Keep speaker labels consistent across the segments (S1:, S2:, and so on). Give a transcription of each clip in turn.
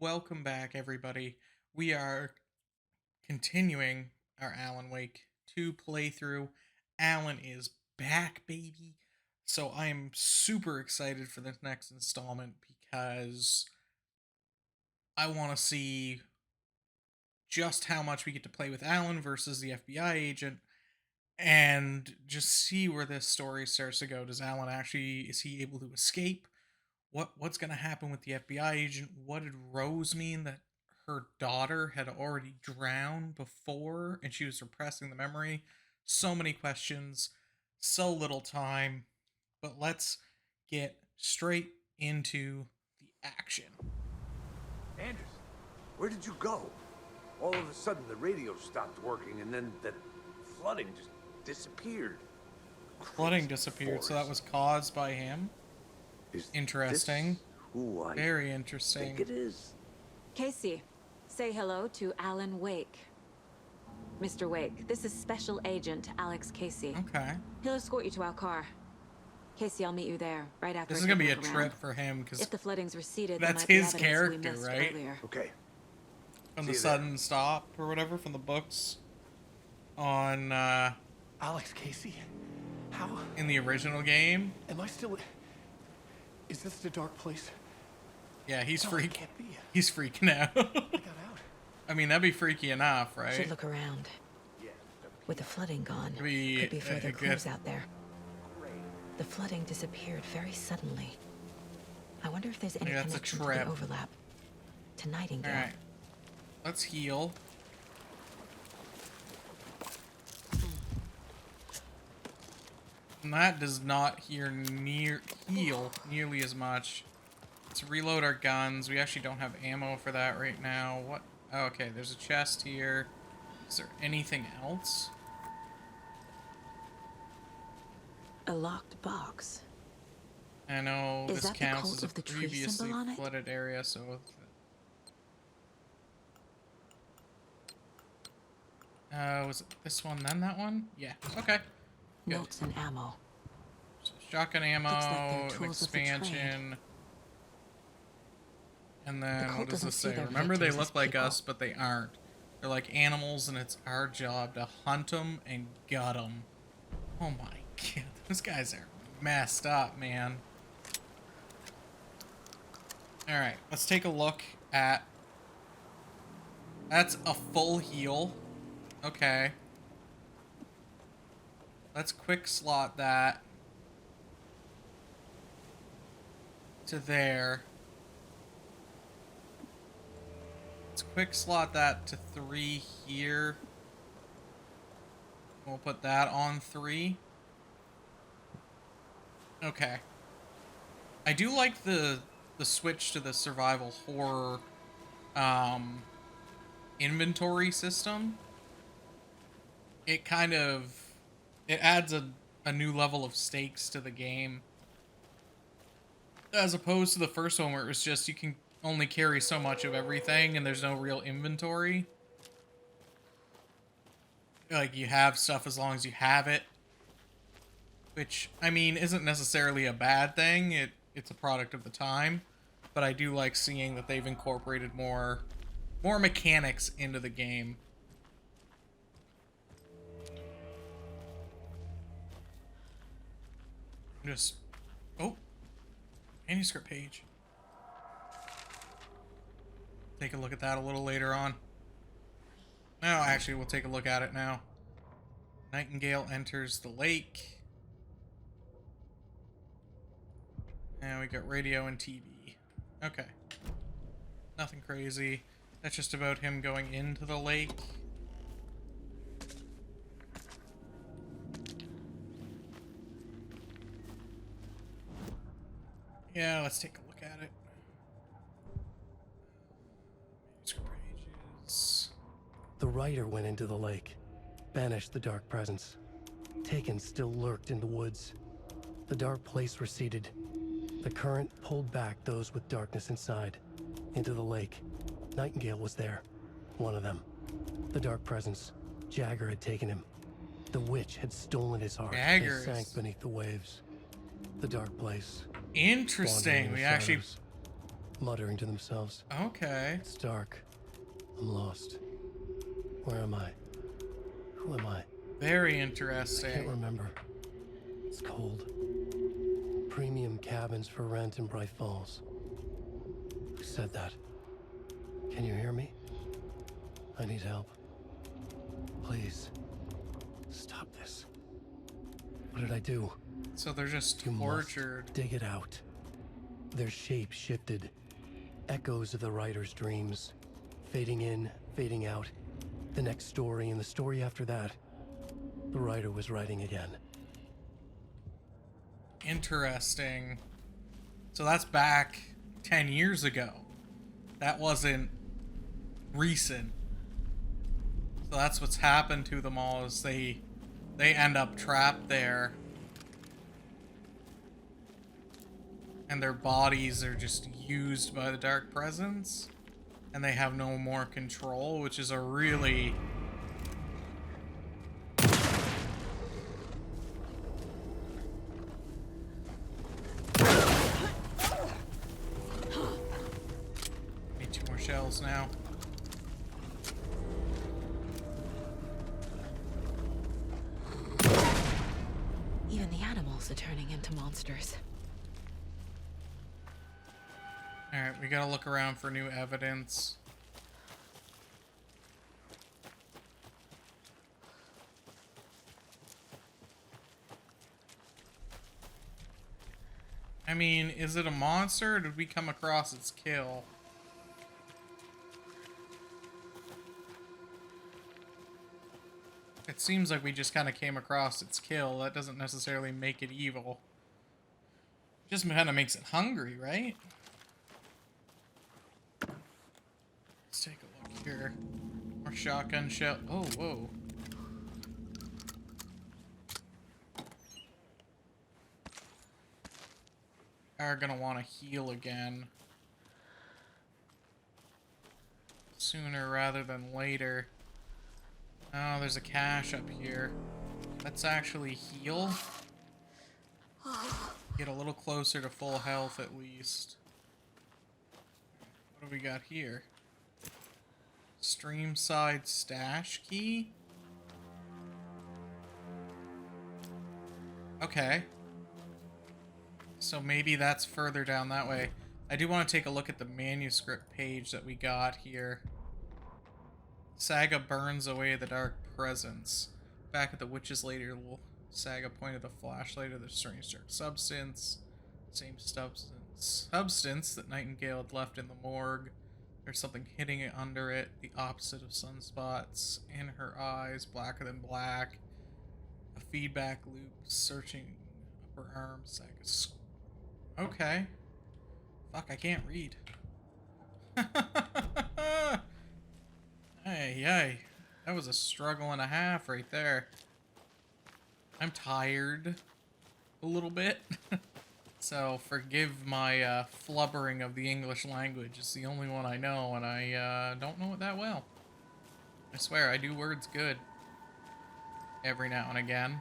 S1: welcome back, everybody. We are continuing our Alan Wake 2 playthrough. Alan is back, baby. So I am super excited for this next installment because I want to see just how much we get to play with Alan versus the FBI agent and just see where this story starts to go. Does Alan actually, is he able to escape? What's going to happen with the FBI agent? What did Rose mean that her daughter had already drowned before and she was repressing the memory? So many questions, so little time. But let's get straight into the action.
S2: Anders, where did you go? All of a sudden the radio stopped working and then that flooding just disappeared.
S1: Flooding disappeared, so that was caused by him.
S2: Is
S1: Interesting.
S2: this who I
S1: Very interesting.
S2: think it is?
S3: Casey, say hello to Alan Wake. Mr. Wake, this is Special Agent Alex Casey.
S1: Okay.
S3: He'll escort you to our car. Casey, I'll meet you there right after.
S1: This is going to be a trip for him because
S3: if the floodings receded,
S1: that's
S3: there might
S1: his
S3: be evidence we
S1: character,
S3: missed
S1: right?
S3: Earlier.
S2: Okay.
S1: from
S2: See
S1: the
S2: you there.
S1: sudden stop or whatever from the books on
S4: Alex Casey? How?
S1: in the original game.
S4: Am I still... Is this the dark place?
S1: Yeah, he's
S4: No, it can't be.
S1: He's freaking out.
S4: I got out.
S1: I mean, that'd be freaky enough,
S3: Should
S1: right?
S3: look around. With the flooding gone,
S1: Could be
S3: could be
S1: a
S3: further
S1: good-
S3: clues out there. The flooding disappeared very suddenly. I wonder if there's any
S1: Maybe that's a
S3: connection to
S1: trip.
S3: the overlap. To Nightingale.
S1: All right, let's heal. And that does not heal nearly as much. Let's reload our guns. We actually don't have ammo for that right now. What? Oh, okay, there's a chest here. Is there anything else?
S3: A locked box.
S1: I know
S3: Is
S1: this
S3: that the
S1: counts
S3: cult
S1: as a
S3: of the tree
S1: previously
S3: symbol on it?
S1: flooded area, so... was it this one, then that one? Yeah, okay. Good.
S3: Notes and ammo.
S1: So shotgun ammo,
S3: Looks like they're
S1: an
S3: tools of the trade.
S1: expansion. And
S3: The
S1: then,
S3: cult
S1: what does
S3: doesn't
S1: this
S3: see
S1: say?
S3: their
S1: Remember, they
S3: victims as
S1: look like
S3: people.
S1: us, but they aren't. They're like animals, and it's our job to hunt them and gut them. Oh my god, those guys are messed up, man. Alright, let's take a look at... That's a full heal. Okay. Let's quick slot that to there. Let's quick slot that to 3 here. We'll put that on 3. Okay. I do like the switch to the survival horror inventory system. It kind of adds a new level of stakes to the game, as opposed to the first one where it was just you can only carry so much of everything and there's no real inventory. Like, you have stuff as long as you have it, which, I mean, isn't necessarily a bad thing. It's a product of the time, but I do like seeing that they've incorporated more mechanics into the game. Just, oh, manuscript page. Take a look at that a little later on. No, actually, we'll take a look at it now. Nightingale enters the lake. And we got radio and TV. Okay. Nothing crazy. That's just about him going into the lake. Yeah, let's take a look at it. Manuscript pages.
S4: The writer went into the lake, banished the dark presence. Taken still lurked in the woods. The dark place receded. The current pulled back those with darkness inside, into the lake. Nightingale was there, one of them. The dark presence, Jagger had taken him. The witch had stolen his heart.
S1: Jagger
S4: They sank
S1: is-
S4: beneath the waves. The dark place.
S1: Interesting.
S4: wandering in the
S1: We actually
S4: shadows. muttering to themselves.
S1: Okay.
S4: It's dark. I'm lost. Where am I? Who am I?
S1: Very
S4: I can't
S1: interesting.
S4: remember. It's cold. Premium cabins for rent in Bright Falls. Who said that? Can you hear me? I need help. Please. Stop this. What did I do?
S1: So they're just
S4: You
S1: tortured.
S4: must dig it out. Their shape shifted. Echoes of the writer's dreams. Fading in, fading out. The next story and the story after that. The writer was writing again.
S1: Interesting. So that's back 10 years ago. That wasn't recent. So that's what's happened to them all is they end up trapped there. And their bodies are just used by the dark presence. And they have no more control, which is a really... Need 2 more shells now.
S3: Even the animals are turning into monsters.
S1: Alright, we gotta look around for new evidence. I mean, is it a monster or did we come across its kill? It seems like we just kind of came across its kill. That doesn't necessarily make it evil. Just kind of makes it hungry, right? Let's take a look here. More shotgun shell. Oh, whoa. Are gonna want to heal again. Sooner rather than later. Oh, there's a cache up here. Let's actually heal. Get a little closer to full health at least. What do we got here? Streamside stash key? Okay. So maybe that's further down that way. I do want to take a look at the manuscript page that we got here. Saga burns away the dark presence. Back at the witch's ladle, Saga pointed the flashlight at the strange dark substance. Same substance that Nightingale had left in the morgue. There's something hitting it under it, the opposite of sunspots. In her eyes, blacker than black. A feedback loop searching up her arms. Saga's... Okay. Fuck, I can't read. Hey, that was a struggle and a half right there. I'm tired a little bit. So forgive my flubbering of the English language. It's the only one I know, and I don't know it that well. I swear, I do words good every now and again.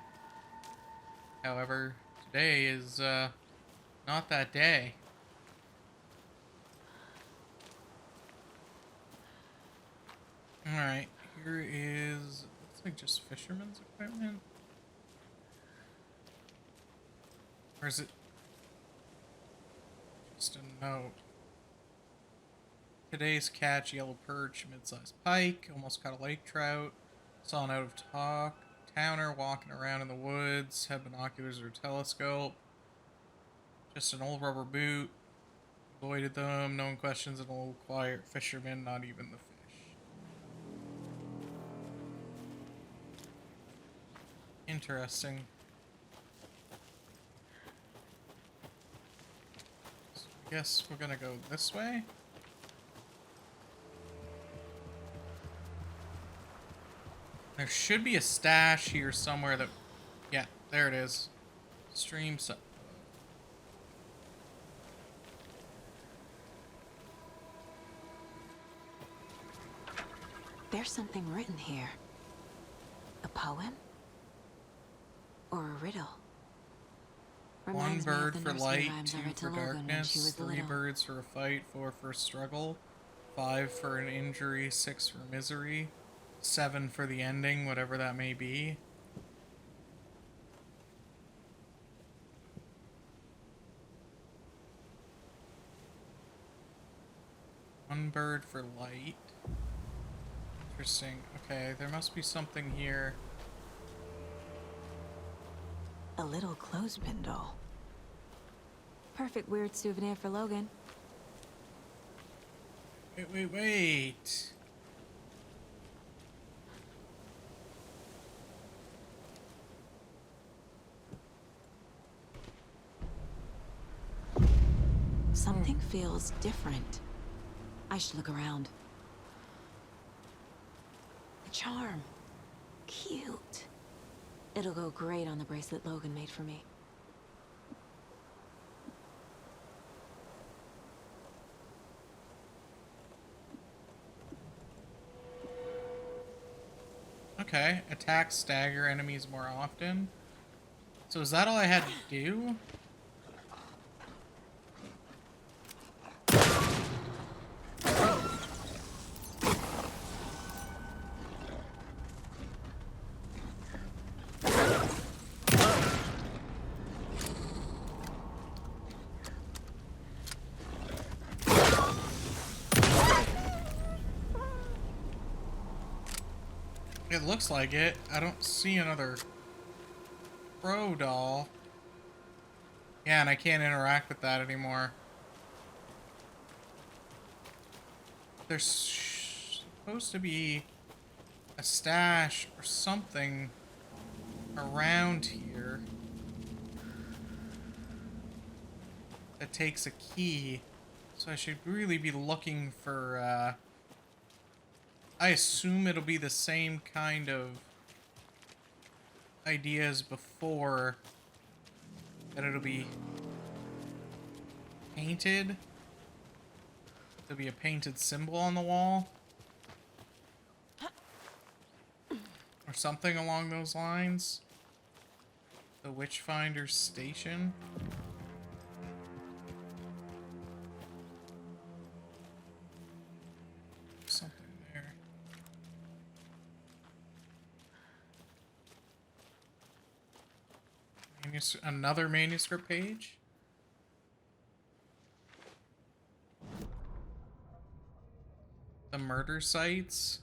S1: However, today is not that day. Alright, here is, looks like just fisherman's equipment. Or is it just a note? Today's catch, yellow perch, mid-sized pike, almost caught a lake trout, saw an out-of-towner walking around in the woods, had binoculars or a telescope, just an old rubber boot, avoided them, no one questions an old quiet fisherman, not even the fish. Interesting. So I guess we're gonna go this way. There should be a stash here somewhere that... Yeah, there it is. Stream...
S3: There's something written here. A poem? Or a riddle?
S1: One
S3: Reminds me of
S1: bird
S3: the
S1: for
S3: nursery
S1: light,
S3: rhymes I
S1: two
S3: read to
S1: for
S3: Logan when she
S1: darkness,
S3: was
S1: 3
S3: little.
S1: birds for a fight, 4 for struggle, 5 for an injury, 6 for misery, 7 for the ending, whatever that may be. One bird for light. Interesting. Okay, there must be something here.
S3: A little clothespin doll. Perfect weird souvenir for Logan.
S1: Wait.
S3: Something feels different. I should look around. A charm. Cute. It'll go great on the bracelet Logan made for me.
S1: Okay, attack stagger enemies more often. So is that all I had to do? It looks like it. I don't see another Crow doll. Yeah, and I can't interact with that anymore. There's supposed to be a stash or something around here that takes a key. So I should really be looking for, I assume it'll be the same kind of idea as before. That it'll be painted. There'll be a painted symbol on the wall. Or something along those lines. The Witchfinder Station. Something there. Another manuscript page. The murder sites.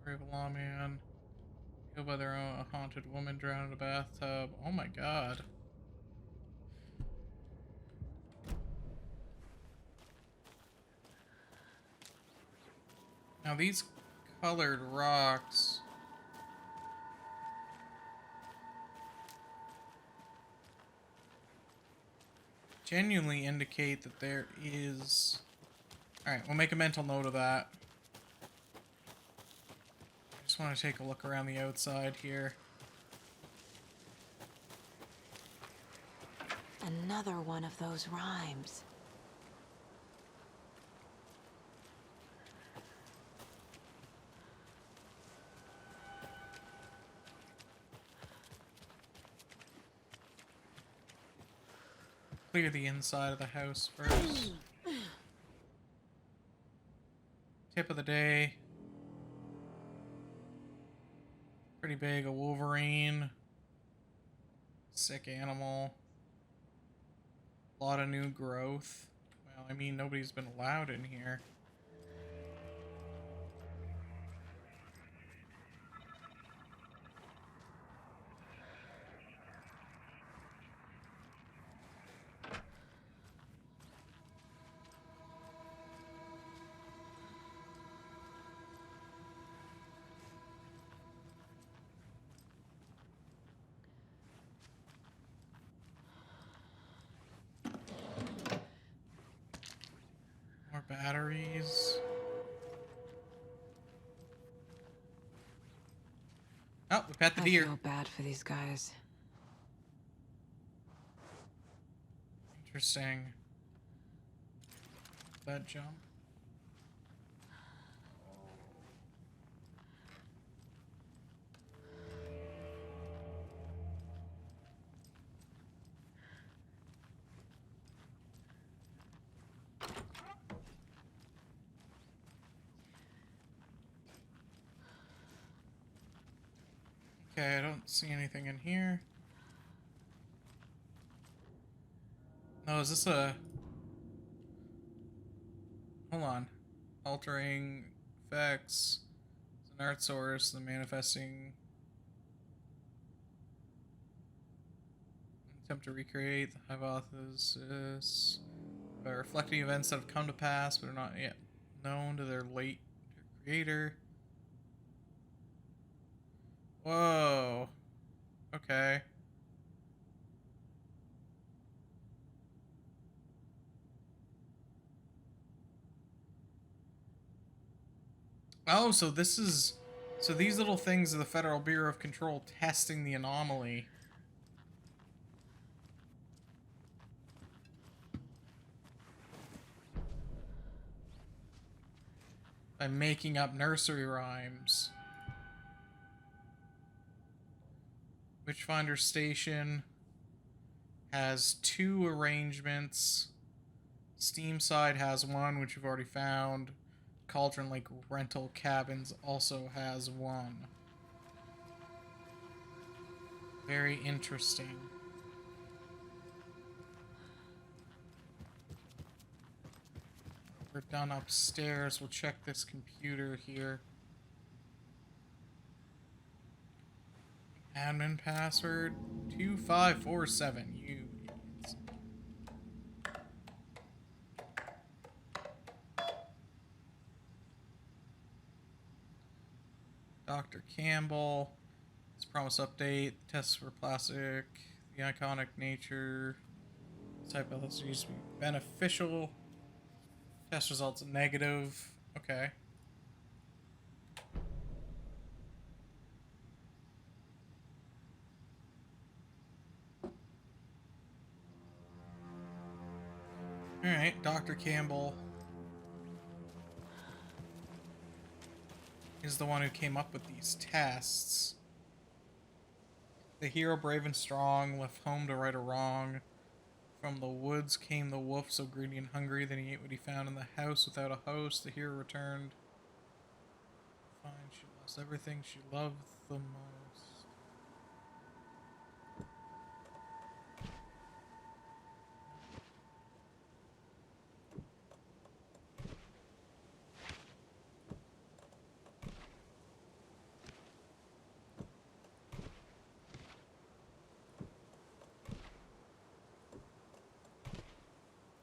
S1: Story of a lawman killed by their own haunted woman drowned in a bathtub. Oh my god. Now these colored rocks genuinely indicate that there is... Alright, we'll make a mental note of that. I just want to take a look around the outside here.
S3: Another one of those rhymes.
S1: Clear the inside of the house first. Tip of the day. Pretty big, a wolverine. Sick animal. A lot of new growth. Well, I mean, nobody's been allowed in here. More batteries. Oh, we pet the
S3: I
S1: deer.
S3: feel bad for these guys.
S1: Interesting. That jump. Okay, I don't see anything in here. No, is this a... Hold on. Altering effects. It's an art source. The manifesting... Attempt to recreate the hypothesis by reflecting events that have come to pass but are not yet known to their late creator. Whoa. Okay. Oh, so this is... So these little things are the Federal Bureau of Control testing the anomaly. By making up nursery rhymes. Witchfinder Station has 2 arrangements. Steam Side has 1, which you've already found. Cauldron Lake Rental Cabins also has 1. Very interesting. We're done upstairs. We'll check this computer here. Admin password 2547. You. Dr. Campbell. His promise update. Tests for plastic. The iconic nature. This hypothesis used to be beneficial. Test results negative. Okay. Alright, Dr. Campbell is the one who came up with these tests. The hero, brave and strong, left home to right a wrong. From the woods came the wolf, so greedy and hungry. Then he ate what he found in the house without a host. The hero returned. Fine, she lost everything she loved the most.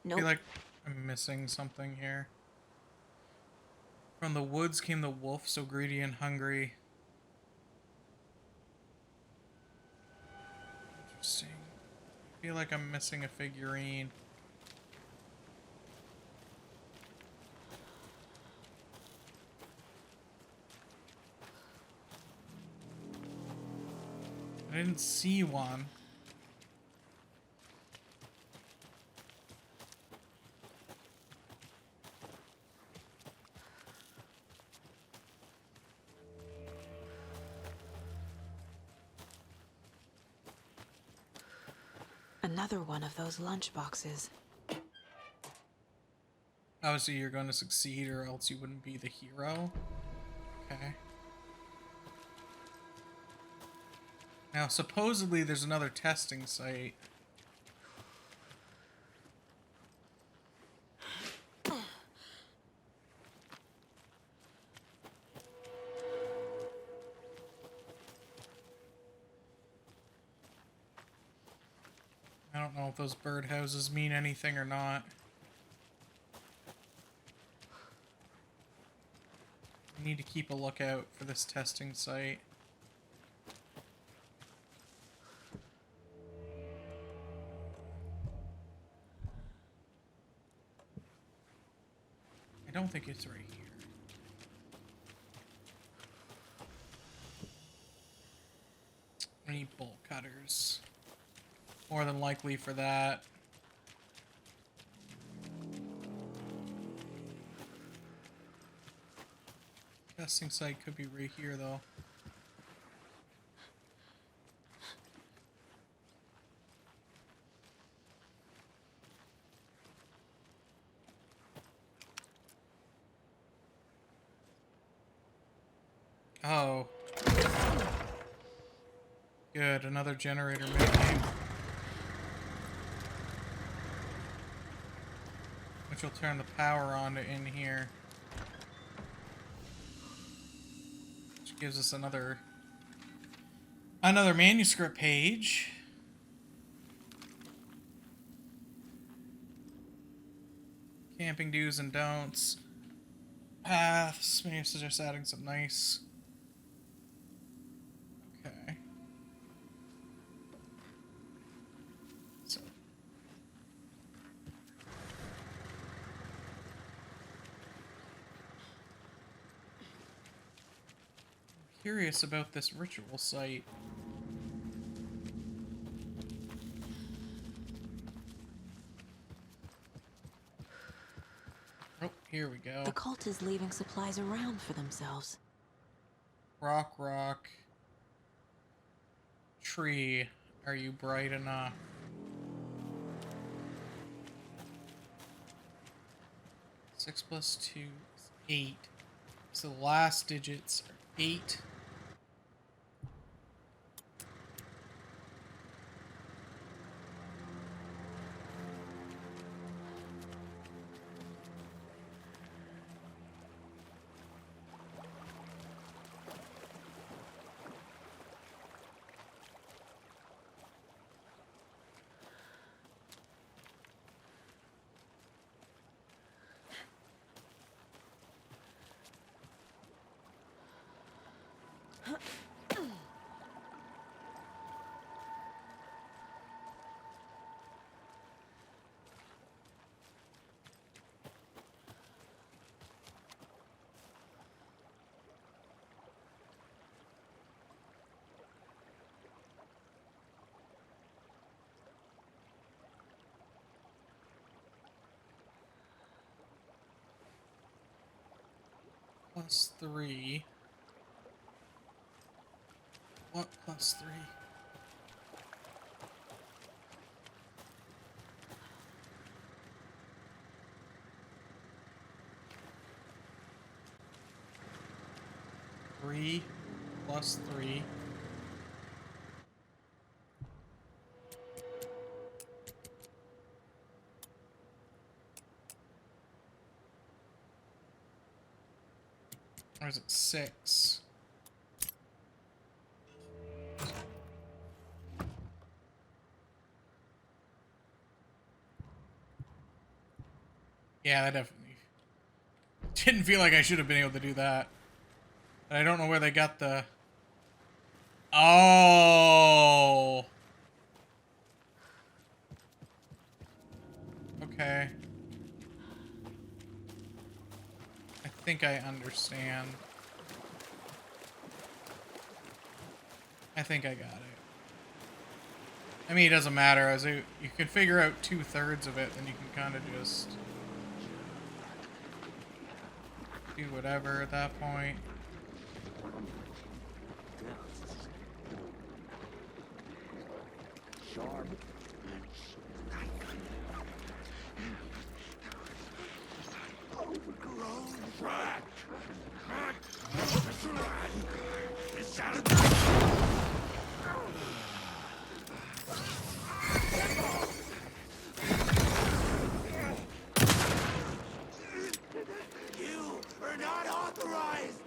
S1: I feel like I'm missing something here. From the woods came the wolf, so greedy and hungry. Interesting. I feel like I'm missing a figurine. I didn't see one.
S3: Another one of those lunch boxes.
S1: Obviously, you're going to succeed, or else you wouldn't be the hero. Okay. Now, supposedly, there's another testing site. I don't know if those birdhouses mean anything or not. I need to keep a lookout for this testing site. I don't think it's right here. I need bolt cutters. More than likely for that. Testing site could be right here, though. Oh. Good, another generator menu. Which will turn the power on to in here. Which gives us another manuscript page. Camping do's and don'ts. Paths. Maybe suggest adding some nice. Okay. So. I'm curious about this ritual site. Oh, here we go.
S3: The cult is leaving supplies around for themselves.
S1: Rock. Tree, are you bright enough? Six plus 2 is 8. So the last digits are 8. Plus 3. What plus 3? Three plus 3. Or is it 6? Yeah, that definitely didn't feel like I should have been able to do that. But I don't know where they got the... Oh! Okay. I think I understand. I think I got it. I mean, it doesn't matter. As you can figure out 2/3 of it, then you can kind of just do whatever at that point.
S2: Sharp. You are not authorized.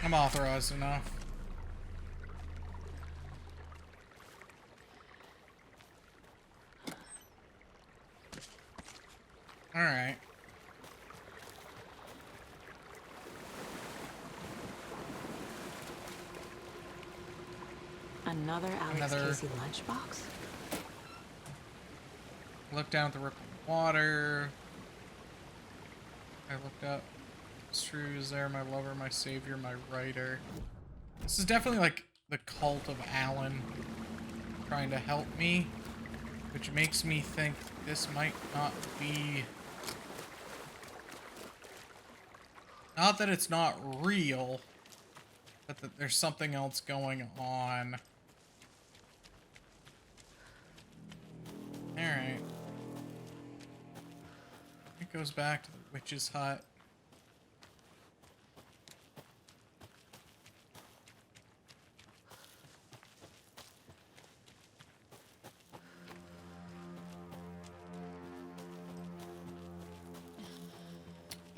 S1: I'm authorized enough. Alright.
S3: Another Alex
S1: Another-
S3: Casey lunchbox?
S1: Look down at the rippling water. I looked up. It's true, is there my lover, my savior, my writer. This is definitely like the cult of Alan trying to help me, which makes me think this might not be... Not that it's not real, but that there's something else going on. Alright. It goes back to the witch's hut.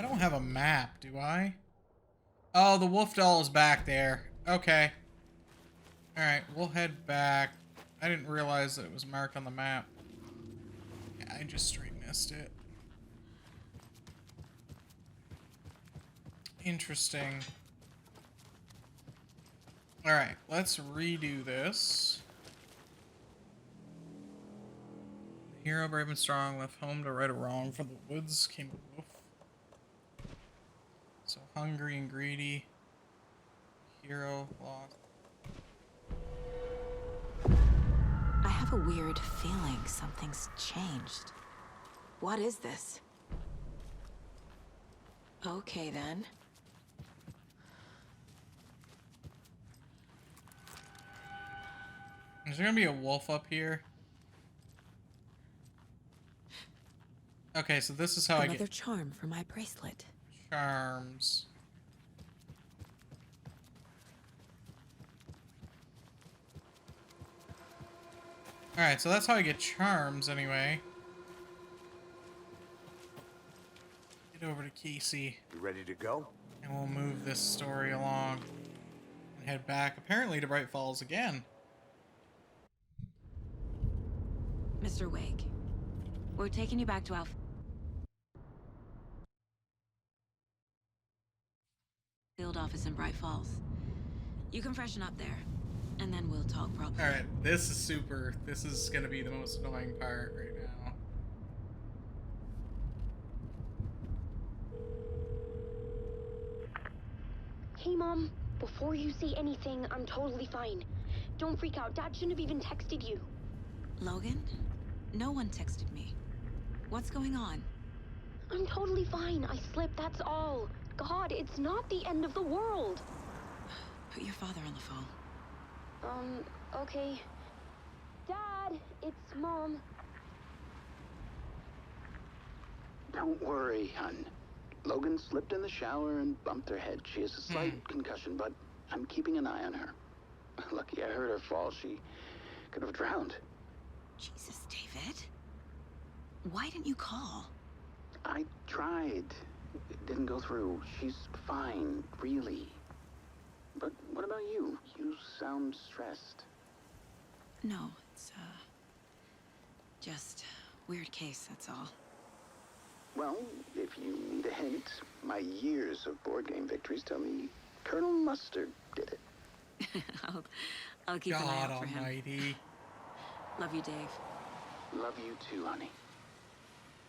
S1: don't have a map, do I? Oh, the wolf doll is back there. Okay. Alright, we'll head back. I didn't realize that it was marked on the map. Yeah, I just straight missed it. Interesting. Alright, let's redo this. Hero, brave and strong, left home to right a wrong. From the woods came a wolf. So hungry and greedy. Hero lost.
S3: I have a weird feeling something's changed. What is this? Okay, then.
S1: Is there gonna be a wolf up here? Okay, so this is how I
S3: Another
S1: get
S3: charm for my bracelet.
S1: charms. Alright, so that's how I get charms anyway. Get over to Casey,
S2: You ready to go?
S1: and we'll move this story along. And head back, apparently, to Bright Falls again.
S3: Mr. Wake, we're taking you back to our field office in Bright Falls. You can freshen up there, and then we'll talk properly.
S1: Alright, this is super. This is gonna be the most annoying part right now.
S5: Hey, Mom. Before you say anything, I'm totally fine. Don't freak out. Dad shouldn't have even texted you.
S3: Logan? No one texted me. What's going on?
S5: I'm totally fine. I slipped, that's all. God, it's not the end of the world.
S3: Put your father on the phone.
S5: Okay. Dad, it's Mom.
S6: Don't worry, hon. Logan slipped in the shower and bumped her head. She has a slight concussion, but I'm keeping an eye on her. Lucky I heard her fall. She could have drowned.
S3: Jesus, David. Why didn't you call?
S6: I tried. It didn't go through. She's fine, really. But what about you? You sound stressed.
S3: No, it's, just weird case, that's all.
S6: Well, if you need a hint, my years of board game victories tell me Colonel Mustard did it.
S3: I'll keep an eye
S1: God
S3: out for him.
S1: almighty.
S3: Love you, Dave.
S6: Love you too, honey.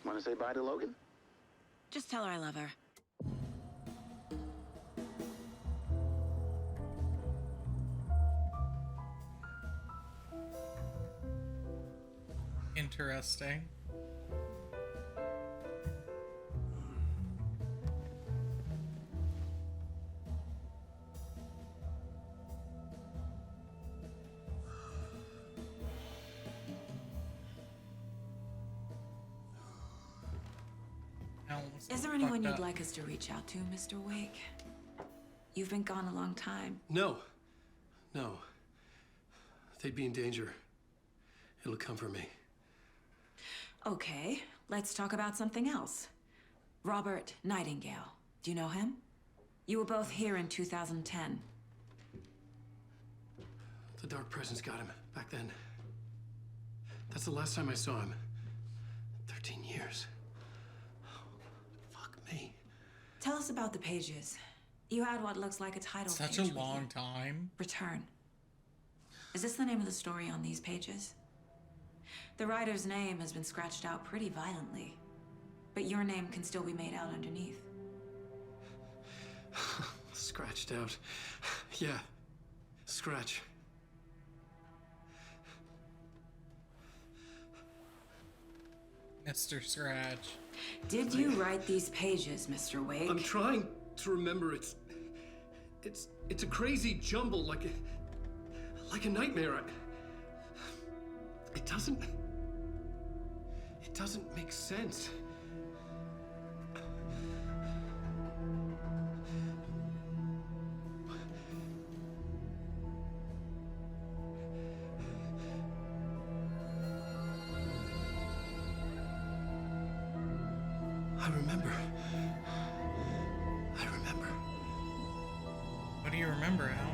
S6: Want to say bye to Logan?
S3: Just tell her I love her.
S1: Interesting.
S3: Is there anyone you'd like us to reach out to, Mr. Wake? You've been gone a long time.
S4: No. No. They'd be in danger. It'll come for me.
S3: Okay, let's talk about something else. Robert Nightingale. Do you know him? You were both here in 2010.
S4: The Dark Presence got him back then. That's the last time I saw him. 13 years. Fuck me.
S3: Tell us about the pages. You had what looks like a title
S1: Such
S3: page
S1: a
S3: with
S1: long
S3: you.
S1: time.
S3: Return. Is this the name of the story on these pages? The writer's name has been scratched out pretty violently, but your name can still be made out underneath.
S4: Scratched out. Yeah. Scratch.
S1: Mr. Scratch.
S3: Did you write these pages, Mr. Wake?
S4: I'm trying to remember. It's a crazy jumble, like a nightmare. It doesn't make sense. I remember
S1: remember, Alan.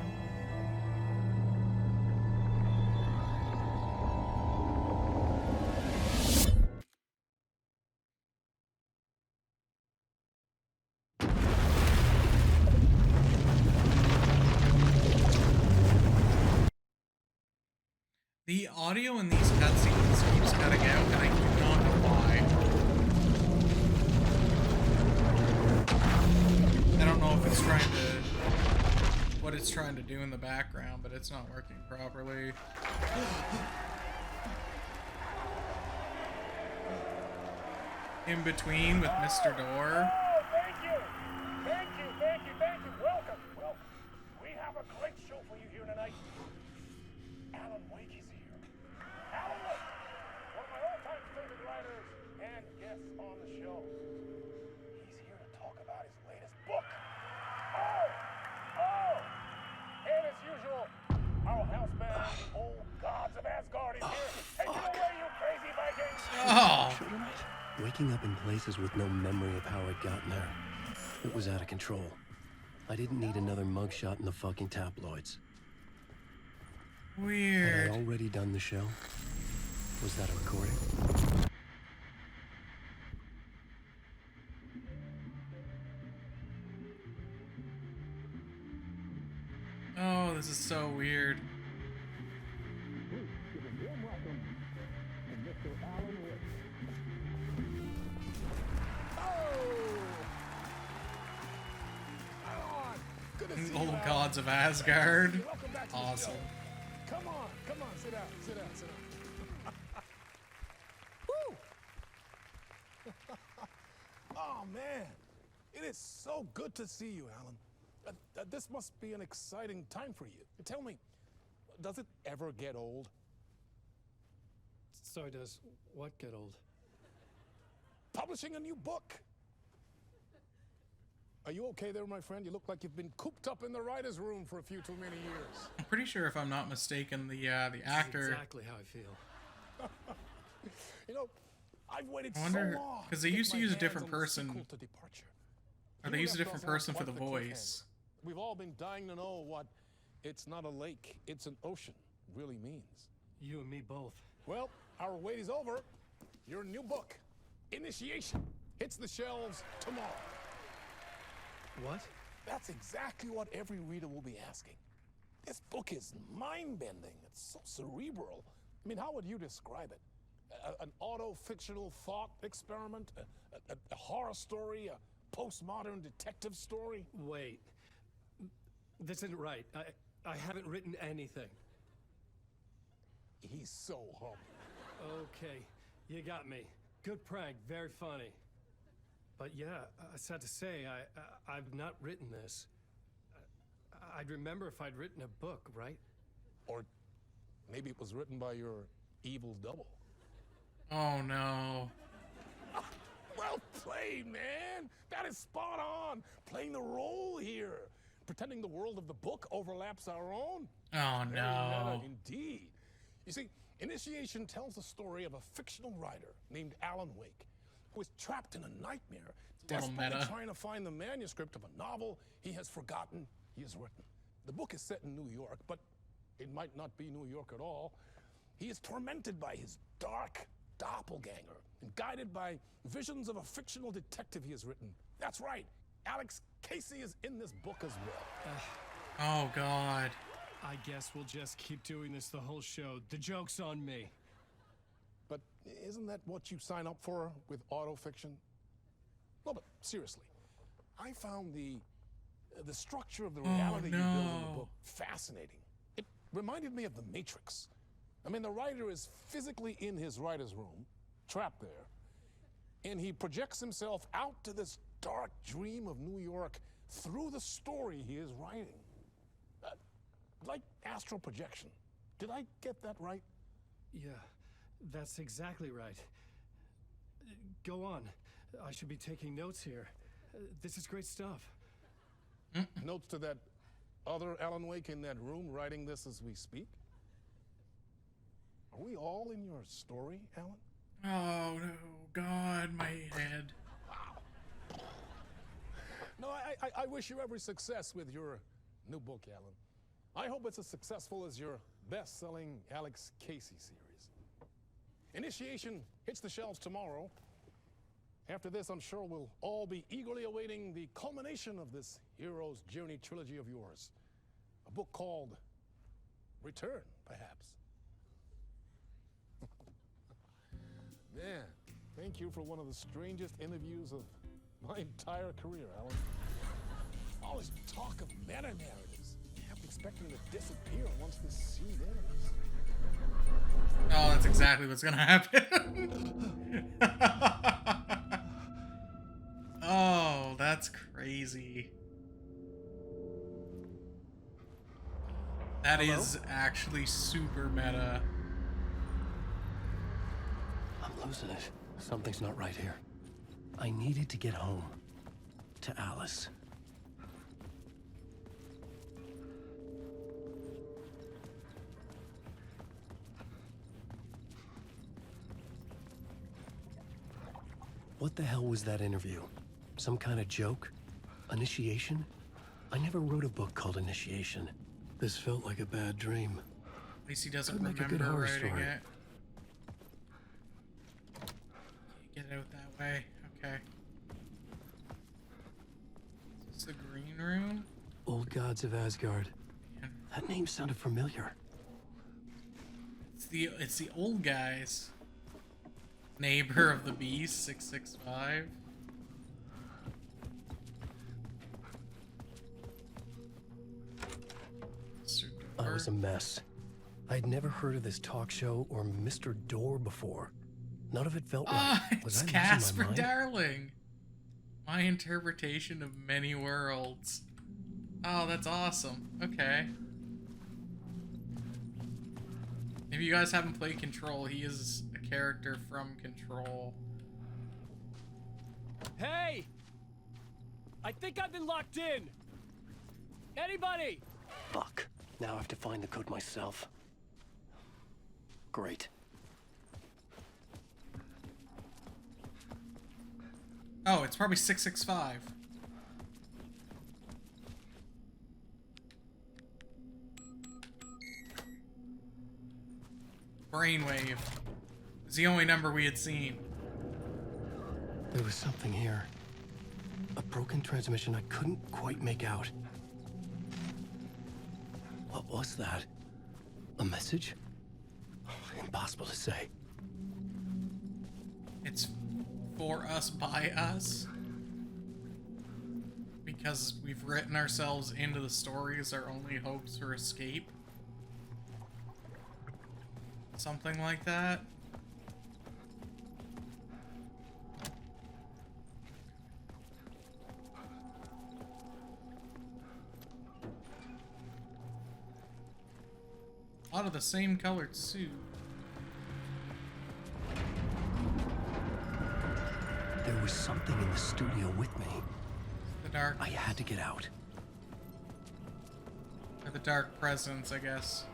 S1: The audio in these cutscenes keeps cutting out, and I do not know why. I don't know if it's trying to... what it's trying to do in the background, but it's not working properly. In between with Mr. Door.
S7: Oh, thank you! Thank you, thank you, thank you! Welcome! Well, we have a great show for you here tonight. Alan Wake is here. Alan Wake, one of my all-time favorite writers and guests on the show. He's here to talk about his latest book. Oh! And as usual, our house band, the old gods of Asgard, is here. Take it away, you crazy Vikings!
S1: Oh!
S4: Waking up in places with no memory of how I'd gotten there. It was out of control. I didn't need another mugshot in the fucking tabloids. Had
S1: Weird.
S4: I already done the show? Was that a recording?
S1: Oh, this is so weird. Old gods of Asgard. Awesome.
S7: Come on, sit down, sit down. Woo! Oh man, it is so good to see you, Alan. This must be an exciting time for you. Tell me, does it ever get old?
S4: So does what get old?
S7: Publishing a new book. Are you okay there, my friend? You look like you've been cooped up in the writer's room for a few too many years.
S1: I'm pretty sure, if I'm not mistaken, the actor.
S4: Exactly how I feel.
S7: You know, I've waited
S1: I wonder,
S7: so long
S1: because they
S7: get
S1: used to
S7: my
S1: use a
S7: hands
S1: different
S7: on the
S1: person.
S7: sequel to Departure.
S1: Or they
S7: You
S1: used a
S7: left
S1: different
S7: us on
S1: person for
S7: quite
S1: the
S7: cliffhanger.
S1: voice.
S7: We've all been dying to know what "it's not a lake, it's an ocean" really means.
S4: You and me both.
S7: Well, our wait is over. Your new book, Initiation, hits the shelves tomorrow.
S4: What?
S7: That's exactly what every reader will be asking. This book is mind-bending. It's so cerebral. I mean, how would you describe it? An auto-fictional thought experiment? A horror story? A postmodern detective story?
S4: Wait. This isn't right. I haven't written anything.
S7: He's so humble.
S4: Okay, you got me. Good prank, very funny. But yeah, sad to say, I've not written this. I'd remember if I'd written a book, right?
S7: Or maybe it was written by your evil double.
S1: Oh no.
S7: Well played, man! That is spot on! Playing the role here. Pretending the world of the book overlaps our own.
S1: Oh
S7: Very
S1: no.
S7: meta indeed. You see, Initiation tells the story of a fictional writer named Alan Wake, who is trapped in a nightmare,
S1: Little
S7: desperately
S1: meta.
S7: trying to find the manuscript of a novel he has forgotten he has written. The book is set in New York, but it might not be New York at all. He is tormented by his dark doppelganger and guided by visions of a fictional detective he has written. That's right, Alex Casey is in this book as well.
S1: Oh god.
S4: I guess we'll just keep doing this the whole show. The joke's on me.
S7: But isn't that what you sign up for with autofiction? No, but seriously, I found the structure of the reality you build in the
S1: no.
S7: book fascinating. It reminded me of The Matrix. I mean, the writer is physically in his writer's room, trapped there, and he projects himself out to this dark dream of New York through the story he is writing. Like astral projection. Did I get that right?
S4: Yeah, that's exactly right. Go on. I should be taking notes here. This is great stuff.
S7: Notes to that other Alan Wake in that room writing this as we speak? Are we all in your story, Alan?
S1: Oh no, God, my head.
S7: No, I wish you every success with your New book, Alan. I hope it's as successful as your best-selling Alex Casey series. Initiation hits the shelves tomorrow. After this, I'm sure we'll all be eagerly awaiting the culmination of this hero's journey trilogy of yours. A book called Return, perhaps. Man, thank you for one of the strangest interviews of my entire career, Alan. All this talk of meta-narratives. I'm expecting to disappear once this scene ends.
S1: Oh, that's exactly what's gonna happen. Oh, that's crazy. That is actually super meta.
S4: I'm losing it. Something's not right here. I needed to get home. To Alice. What the hell was that interview? Some kind of joke? Initiation? I never wrote a book called Initiation. This felt like a bad dream.
S1: At least he doesn't
S4: Could make a good
S1: remember
S4: horror
S1: writing
S4: story.
S1: it. Get it out that way. Okay. Is this the green room?
S4: Old Gods of Asgard.
S1: Yeah.
S4: That name sounded familiar.
S1: It's the old guys. Neighbor of the Beast, 665.
S4: I was a mess. I'd never heard of this talk show or Mr. Door before. None of it felt right. Was
S1: It's
S4: I losing
S1: Casper
S4: my mind?
S1: Darling. My interpretation of many worlds. Oh, that's awesome. Okay. If you guys haven't played Control, he is a character from Control.
S8: Hey! I think I've been locked in! Anybody?
S4: Fuck. Now I have to find the code myself. Great.
S1: Oh, it's probably 665. Brainwave. It's the only number we had seen.
S4: There was something here. A broken transmission I couldn't quite make out. What was that? A message? Impossible to say.
S1: It's for us, by us. Because we've written ourselves into the story as our only hopes for escape. Something like that. A lot of the same colored suit.
S4: There was something in the studio with me.
S1: The dark.
S4: I had to get out.
S1: Or the dark presence, I guess.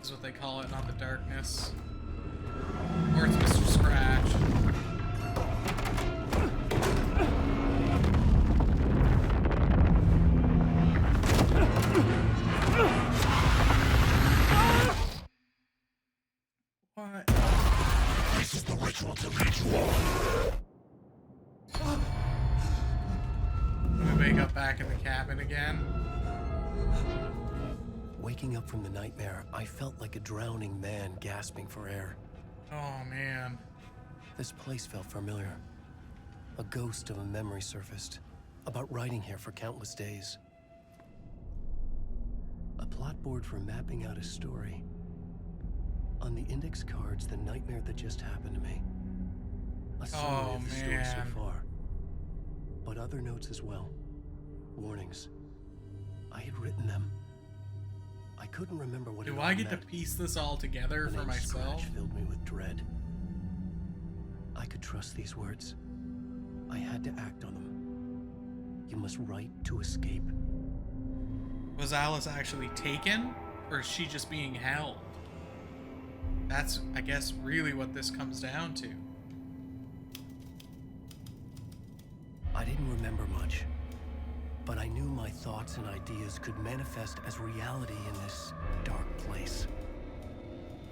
S1: Is what they call it, not the darkness. Or it's Mr. Scratch. What?
S7: This is the ritual to lead you all.
S1: We wake up back in the cabin again.
S4: Waking up from the nightmare, I felt like a drowning man gasping for air.
S1: Oh man.
S4: This place felt familiar. A ghost of a memory surfaced, about riding here for countless days. A plot board for mapping out a story. On the index cards, the nightmare that just happened to me. A summary of the story so
S1: man.
S4: far. But other notes as well. Warnings. I had written them. I couldn't remember what it
S1: Do
S4: all
S1: I get to
S4: meant.
S1: piece this all together
S4: The
S1: for
S4: name
S1: myself?
S4: Scratch filled me with dread. I could trust these words. I had to act on them. You must write to escape.
S1: Was Alice actually taken? Or is she just being held? That's, I guess, really what this comes down to.
S4: I didn't remember much. but I knew my thoughts and ideas could manifest as reality in this dark place.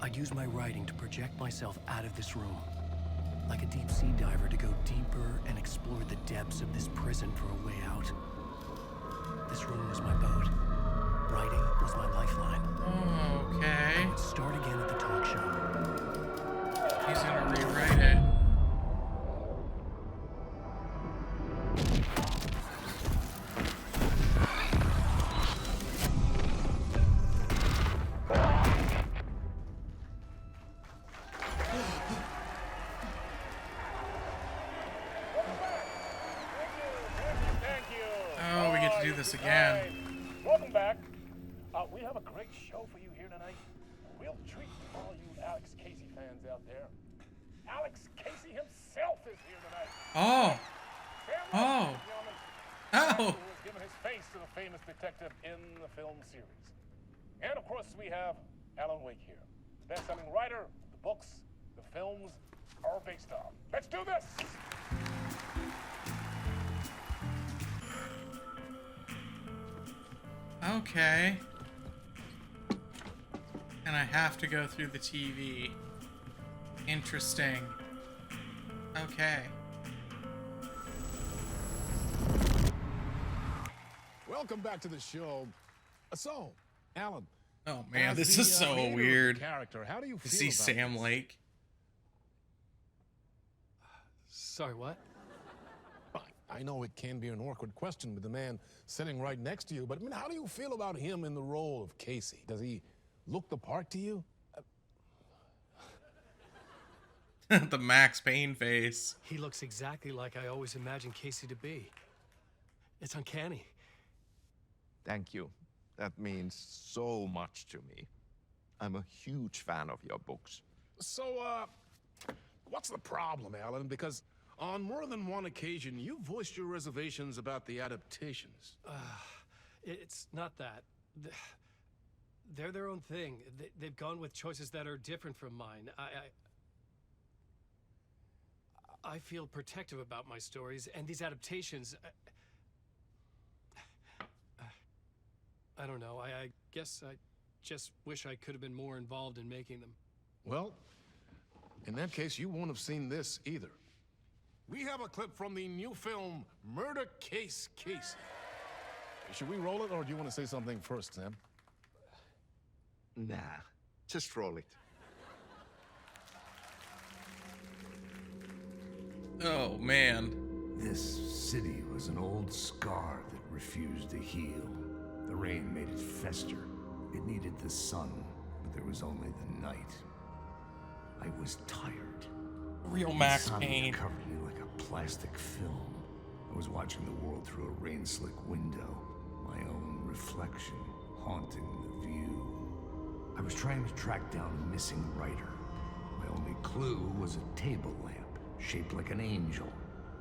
S4: I'd use my writing to project myself out of this room, like a deep sea diver to go deeper and explore the depths of this prison for a way out. This room was my boat. Writing was my lifeline.
S1: Okay.
S4: I would start again at the talk show.
S1: He's gonna rewrite it.
S7: Thank you.
S1: Oh, we get to do this again.
S7: Welcome back. We have a great show for you here tonight. A real treat for all you Alex Casey fans out there. Alex Casey himself is here tonight.
S1: Oh.
S7: Sam
S1: Oh.
S7: Ladies and gentlemen,
S1: Oh.
S7: who has given his face to the famous detective in the film series. And of course, we have Alan Wake here, the best-selling writer the books the films are based on. Let's do this.
S1: Okay. And I have to go through the TV. Interesting. Okay.
S7: Welcome back to the show. So, Alan.
S1: Oh man,
S7: as
S1: this
S7: the,
S1: is so
S7: creator of the
S1: weird
S7: character, how do you
S1: to
S7: feel
S1: see
S7: about
S1: Sam
S7: this?
S1: Lake.
S4: Sorry, what?
S7: I know it can be an awkward question with the man sitting right next to you, but I mean, how do you feel about him in the role of Casey? Does he look the part to you?
S1: The Max Payne face.
S4: He looks exactly like I always imagined Casey to be. It's uncanny.
S9: Thank you. That means so much to me. I'm a huge fan of your books.
S7: So, what's the problem, Alan? Because on more than one occasion, you voiced your reservations about the adaptations.
S4: It's not that. They're their own thing. They've gone with choices that are different from mine. I feel protective about my stories, and these adaptations... I don't know. I guess I just wish I could have been more involved in making them.
S7: Well, in that case, you won't have seen this either. We have a clip from the new film, Murder Case Casey. Should we roll it, or do you want to say something first, Sam?
S9: Nah, just roll it.
S1: Oh man.
S2: This city was an old scar that refused to heal. The rain made it fester. It needed the sun, but there was only the night. I was tired.
S1: Real Max
S2: Insomnia
S1: Payne.
S2: covered me like a plastic film. I was watching the world through a rain-slick window, my own reflection haunting the view. I was trying to track down a missing writer. My only clue was a table lamp, shaped like an angel,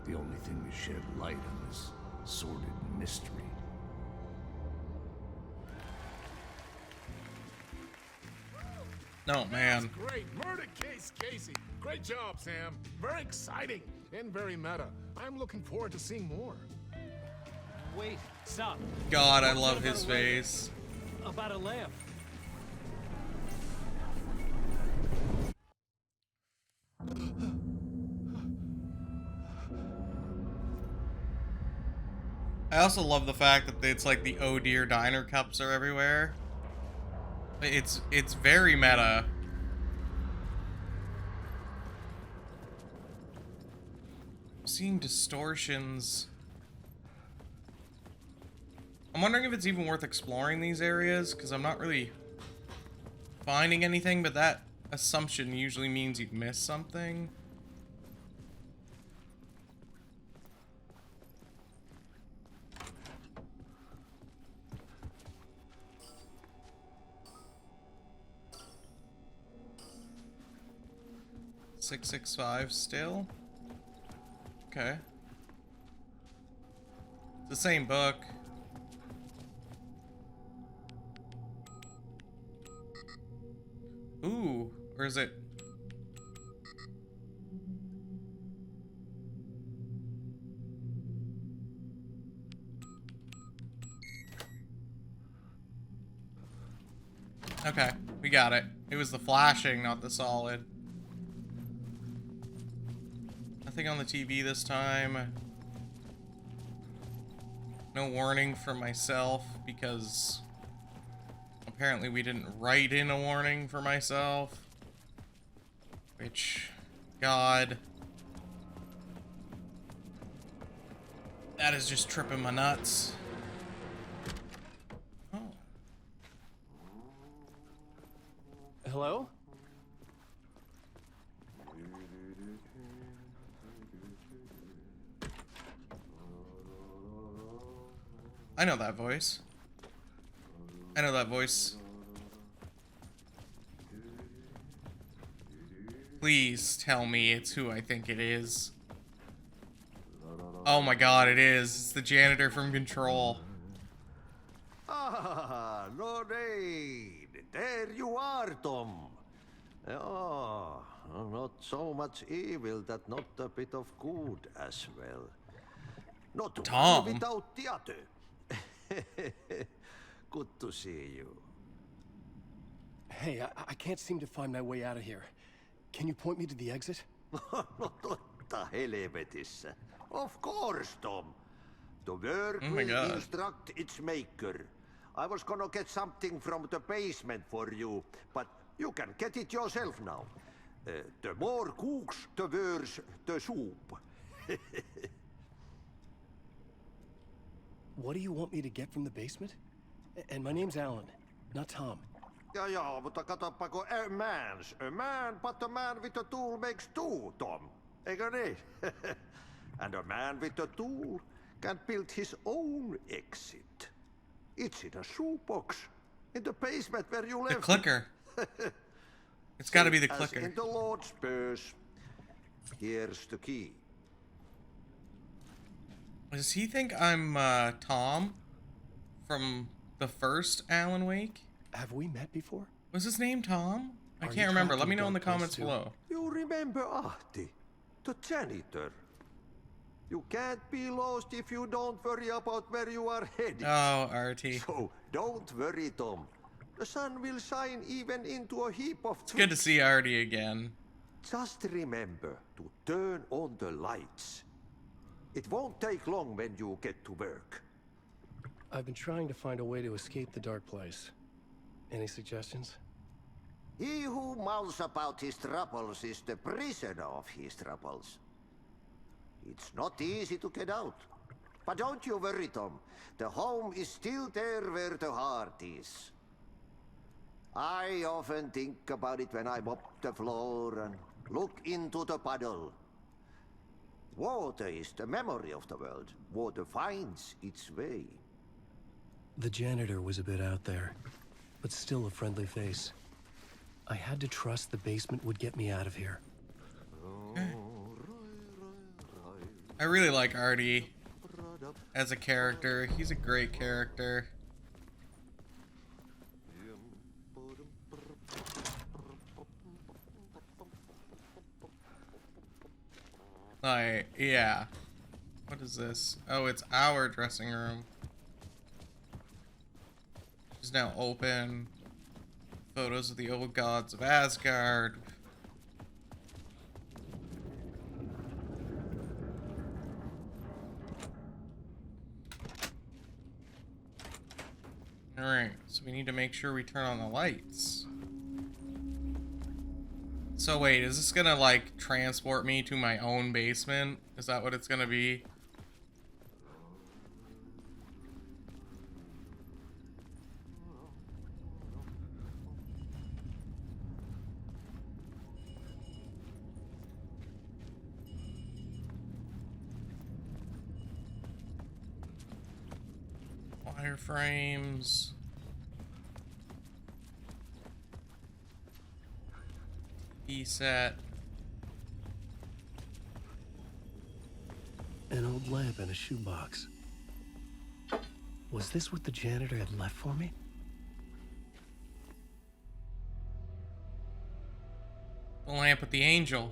S2: the only thing to shed light on this sordid mystery.
S1: Oh man.
S7: Great. Murder Case Casey. Great job, Sam. Very exciting and very meta. I'm looking forward to seeing more.
S8: Wait, stop.
S1: God, I love his face.
S8: About a lamp.
S1: I also love the fact that it's like the Oh Dear Diner cups are everywhere. It's very meta. Seeing distortions. I'm wondering if it's even worth exploring these areas, because I'm not really finding anything, but that assumption usually means you've missed something. .665 still? Okay. It's the same book. Ooh, or is it? Okay, we got it. It was the flashing, not the solid. Nothing on the TV this time. No warning for myself because apparently we didn't write in a warning for myself. Which, God. That is just tripping my nuts. Oh.
S4: Hello?
S1: I know that voice. I know that voice. Please tell me it's who I think it is. Oh my God, it is. It's the janitor from Control.
S10: Ah, Lorraine, there you are, Tom. Oh, not so much evil that not a bit of good as well. Not
S1: Tom.
S10: one without the other. Good to see you.
S4: Hey, I can't seem to find my way out of here. Can you point me to the exit?
S10: Totta helvetissä. Of course, Tom. The work
S1: Oh my
S10: will
S1: God.
S10: instruct its maker. I was gonna get something from the basement for you, but you can get it yourself now. The more cooks, the worse the soup.
S4: What do you want me to get from the basement? And my name's Alan, not Tom.
S10: Ja, mutta katsoppa, a man, but a man with a tool makes two, Tom. Eikö niin? And a man with a tool can build his own exit. It's in a shoebox, in the basement where you
S1: The
S10: left
S1: clicker. It's gotta be the
S10: As
S1: clicker.
S10: in the Lord's purse. Here's the key.
S1: Does he think I'm Tom from the first Alan Wake?
S4: Have we met before?
S1: Was his name Tom? I
S4: Are you
S1: can't remember.
S4: trapped
S1: Let
S4: in
S1: me
S4: the
S1: know in the
S4: dark place
S1: comments
S4: too?
S1: below.
S10: You remember Ahti, the janitor. You can't be lost if you don't worry about where you are headed.
S1: Oh, RT.
S10: So don't worry, Tom. The sun will shine even into a heap of
S1: It's good to see Artie again.
S10: Just remember to turn on the lights. It won't take long when you get to work.
S4: I've been trying to find a way to escape the dark place. Any suggestions?
S10: He who mouths about his troubles is the prisoner of his troubles. It's not easy to get out. But don't you worry, Tom. The home is still there where the heart is. I often think about it when I mop the floor and look into the puddle. Water is the memory of the world. Water finds its way.
S4: The janitor was a bit out there, but still a friendly face. I had to trust the basement would get me out of here.
S1: I really like Artie as a character. He's a great character. Like, yeah. What is this? Oh, it's our dressing room. Which is now open. Photos of the old gods of Asgard. Alright, so we need to make sure we turn on the lights. So wait, is this gonna like transport me to my own basement? Is that what it's gonna be? Wireframes. TV set.
S4: An old lamp in a shoebox. Was this what the janitor had left for me?
S1: The lamp with the angel.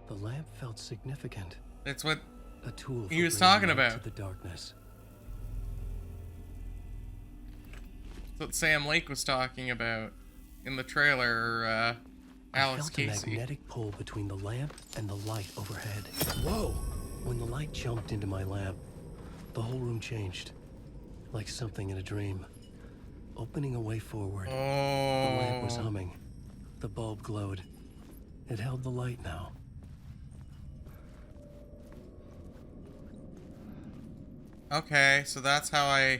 S4: The lamp felt significant.
S1: That's what
S4: A tool
S1: he
S4: for
S1: was
S4: bringing
S1: talking
S4: light
S1: about.
S4: to the darkness.
S1: That's what Sam Lake was talking about in the trailer, Alex
S4: I felt
S1: Casey.
S4: a magnetic pull between the lamp and the light overhead. Whoa! When the light jumped into my lamp, the whole room changed. Like something in a dream. Opening a way forward.
S1: Oh.
S4: The lamp was humming. The bulb glowed. It held the light now.
S1: Okay, so that's how I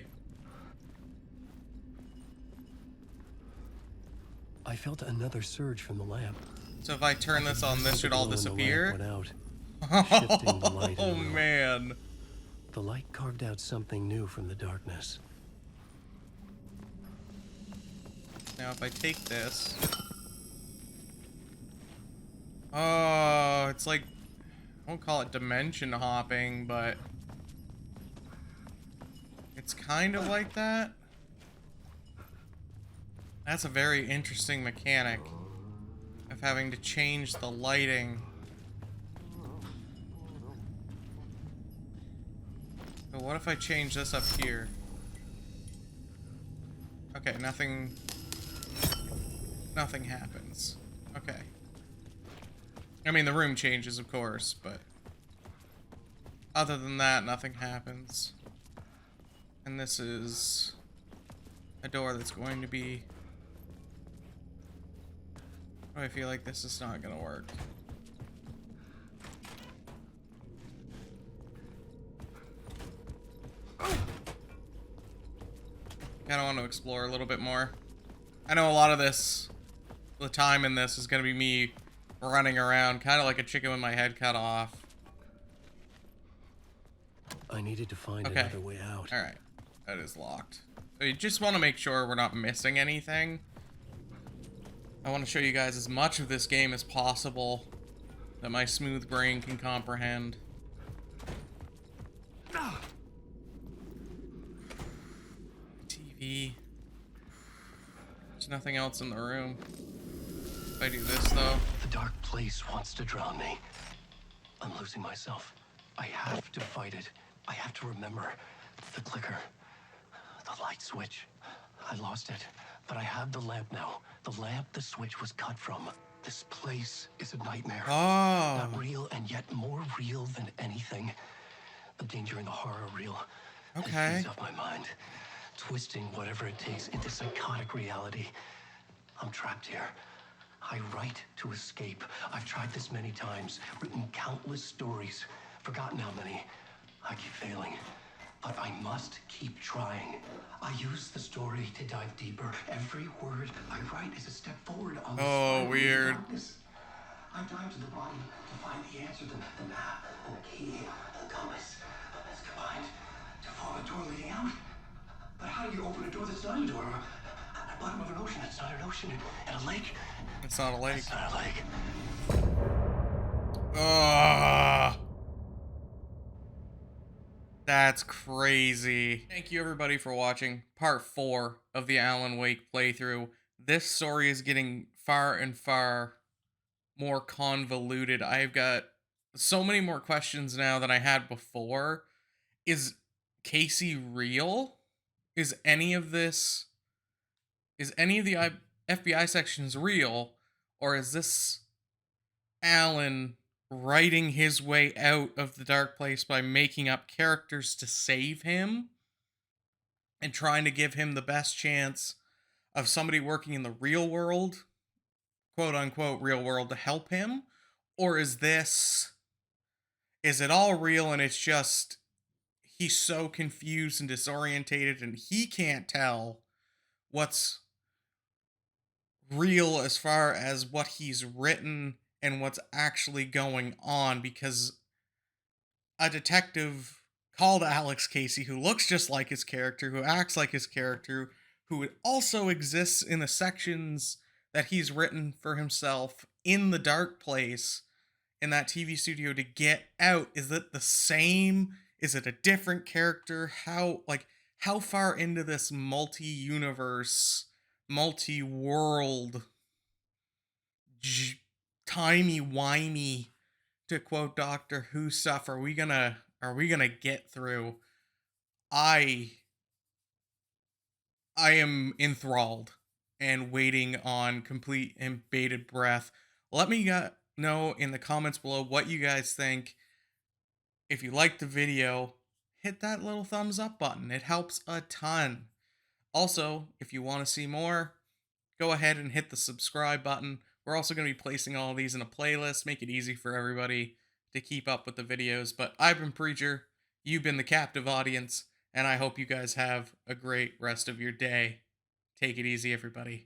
S4: felt another surge from the lamp.
S1: So if I turn this on, this should all
S4: The glow in the
S1: disappear?
S4: lamp went out, shifting the light in
S1: Oh
S4: the room.
S1: man.
S4: The light carved out something new from the darkness.
S1: Now if I take this... Oh, it's like... I won't call it dimension hopping, but... It's kind of like that. That's a very interesting mechanic of having to change the lighting. But what if I change this up here? Okay, nothing happens. Okay. I mean, the room changes, of course, but other than that, nothing happens. And this is a door that's going to be... Oh, I feel like this is not gonna work. Kinda want to explore a little bit more. I know a lot of this, the time in this is gonna be me running around, kinda like a chicken with my head cut off.
S4: I needed to find another way out.
S1: Alright. That is locked. So you just want to make sure we're not missing anything. I want to show you guys as much of this game as possible that my smooth brain can comprehend. TV. There's nothing else in the room. If I do this, though.
S4: The dark place wants to drown me. I'm losing myself. I have to fight it. I have to remember the clicker, the light switch. I lost it, but I have the lamp now. The lamp the switch was cut from. This place is a nightmare.
S1: Oh.
S4: Not real, and yet more real than anything. The danger and the horror real.
S1: Okay.
S4: It feeds off my mind, twisting whatever it takes into psychotic reality. I'm trapped here. I write to escape. I've tried this many times, written countless stories, forgotten how many. I keep failing, but I must keep trying. I use the story to dive deeper. Every word I write is a step forward on the spiral of darkness. I dive to the bottom to find the answer, the map, and the key, the compass. It's combined to form a door leading out. But how do you open a door that's not a door? At the bottom of an ocean, it's not an ocean. And a lake?
S1: It's not a lake.
S4: It's not a lake.
S1: Ugh. That's crazy. Thank you everybody for watching part 4 of the Alan Wake playthrough. This story is getting far and far more convoluted. I've got so many more questions now than I had before. Is Casey real? Is any of the FBI sections real? Or is this Alan writing his way out of the dark place by making up characters to save him and trying to give him the best chance of somebody working in the real world, quote unquote real world, to help him? Or is it all real and it's just he's so confused and disorientated and he can't tell what's real as far as what he's written and what's actually going on, because a detective called Alex Casey, who looks just like his character, who acts like his character, who also exists in the sections that he's written for himself in the dark place in that TV studio to get out. Is it the same? Is it a different character? How far into this multi-universe, multi-world timey-wimey, to quote Doctor Who stuff, are we gonna get through? I I am enthralled and waiting on complete and bated breath. Let me know in the comments below what you guys think. If you liked the video, hit that little thumbs up button. It helps a ton. Also, if you want to see more, go ahead and hit the subscribe button. We're also going to be placing all these in a playlist, make it easy for everybody to keep up with the videos. But I've been Preacher, you've been the captive audience, and I hope you guys have a great rest of your day. Take it easy, everybody.